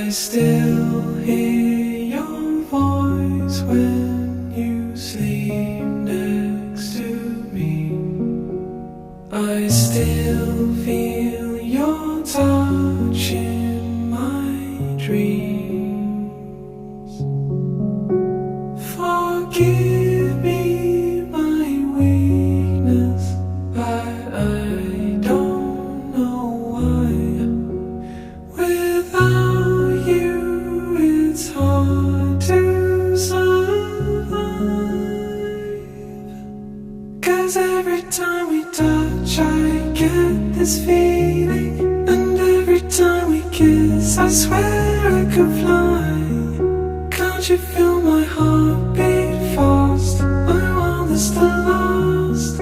I still hear your voice when you sleep next to me. I still feel your touch in my dreams. Forgive me my weakness, but I don't know why. Without you it's hard to survive. 'Cause every time we touch I get this feeling, and every time we kiss I swear I could fly. Can't you feel my heart beat fast? I want this to last.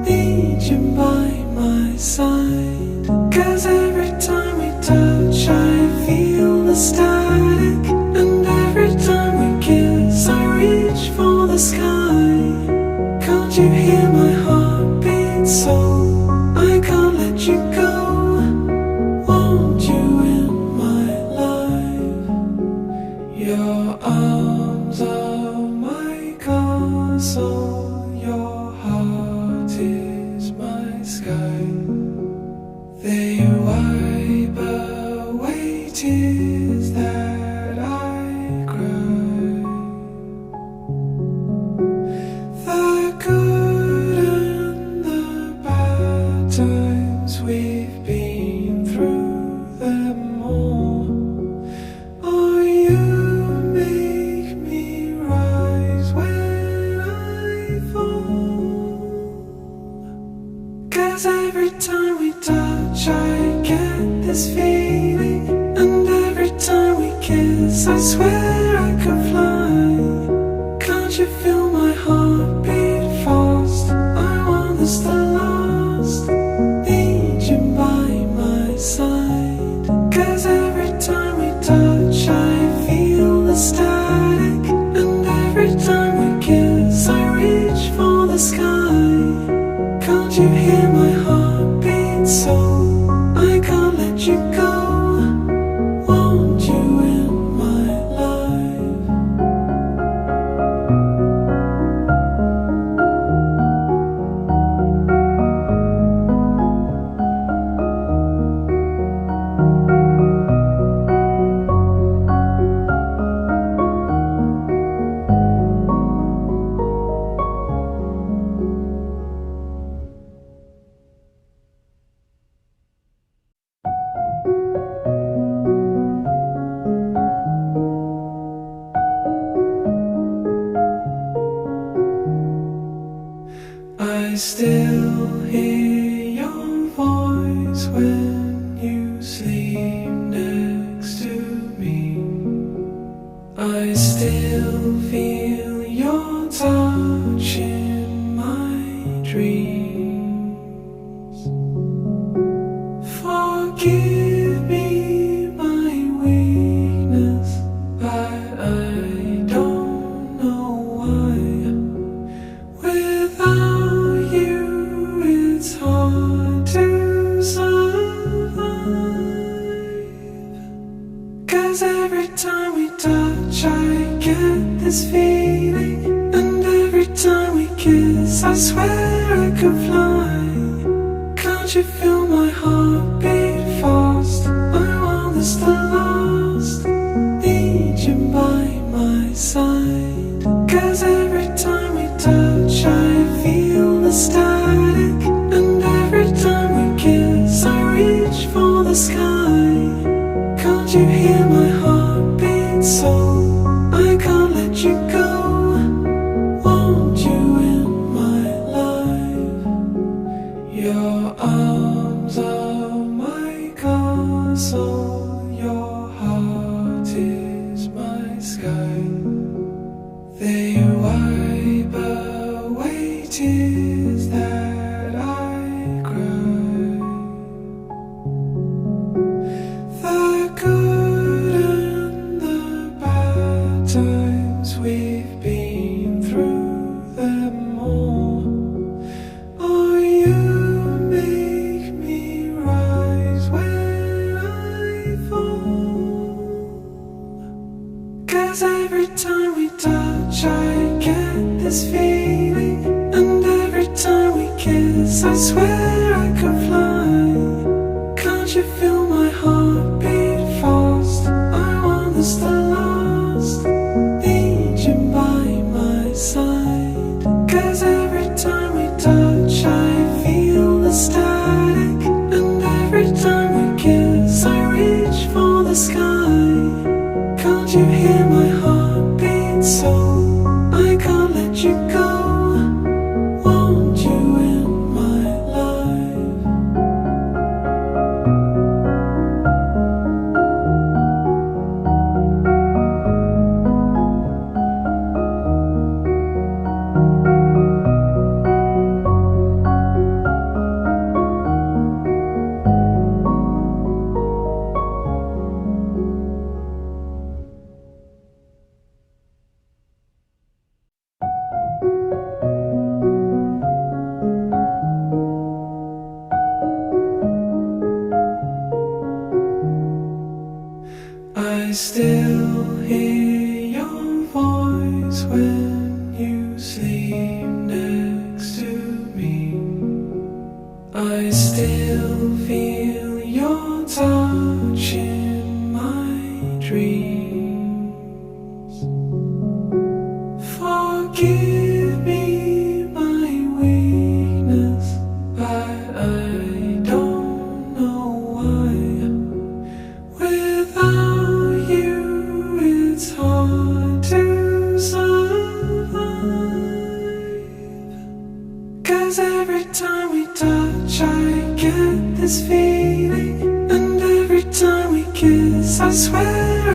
Need you by my side. 'Cause every time we touch I feel the static, and every time we kiss I reach for the sky. Can't you hear my heart beat so? I can't let you go. Want you in my life. Your arms are my castle. Your heart is my sky. They wipe away tears that I cry. The good and the bad times, we've been through them all. Oh, you make me rise when I fall. 'Cause every time we touch I get this feeling, and every time we kiss I swear I could fly. Can't you feel my heart beat fast? I want this to last. Need you by my side. 'Cause every time we touch I feel the static, and every time we kiss I reach for the sky. Can't you hear my heart beat so? I can't let you go. Want you in my life. I still hear your voice when you sleep next to me. I still feel your touch in my dreams. Forgive me my weakness, but I don't know why. Without you it's hard to survive. 'Cause every time we touch I get this feeling, and every time we kiss I swear I could fly. Can't you feel my heart beat fast? I want this to last. Need you by my side. 'Cause every time we touch I feel the static, and every time we kiss I reach for the sky. Can't you hear my heart beat so? I can't let you go. Want you in my life. Your arms are my castle. Your heart is my sky. They wipe away tears that I cry. The good and the bad times, we've been through them all. Oh, you make me rise when I fall. this feeling, and every time we kiss I swear I could fly. Can't you feel my heart beat fast? I want this to last. Need you by my side, 'cause every time we touch I feel the static, and every time we kiss I reach for the sky. Can't you hear my heart beat so I can't let you go? Want you in my life. I still hear your voice when you sleep next to me. I still feel your touch in my dreams. Forgive me my weakness, but I don't know why. Without you, it's hard to survive. 'Cause every time we touch I get this feeling, and every time we kiss I swear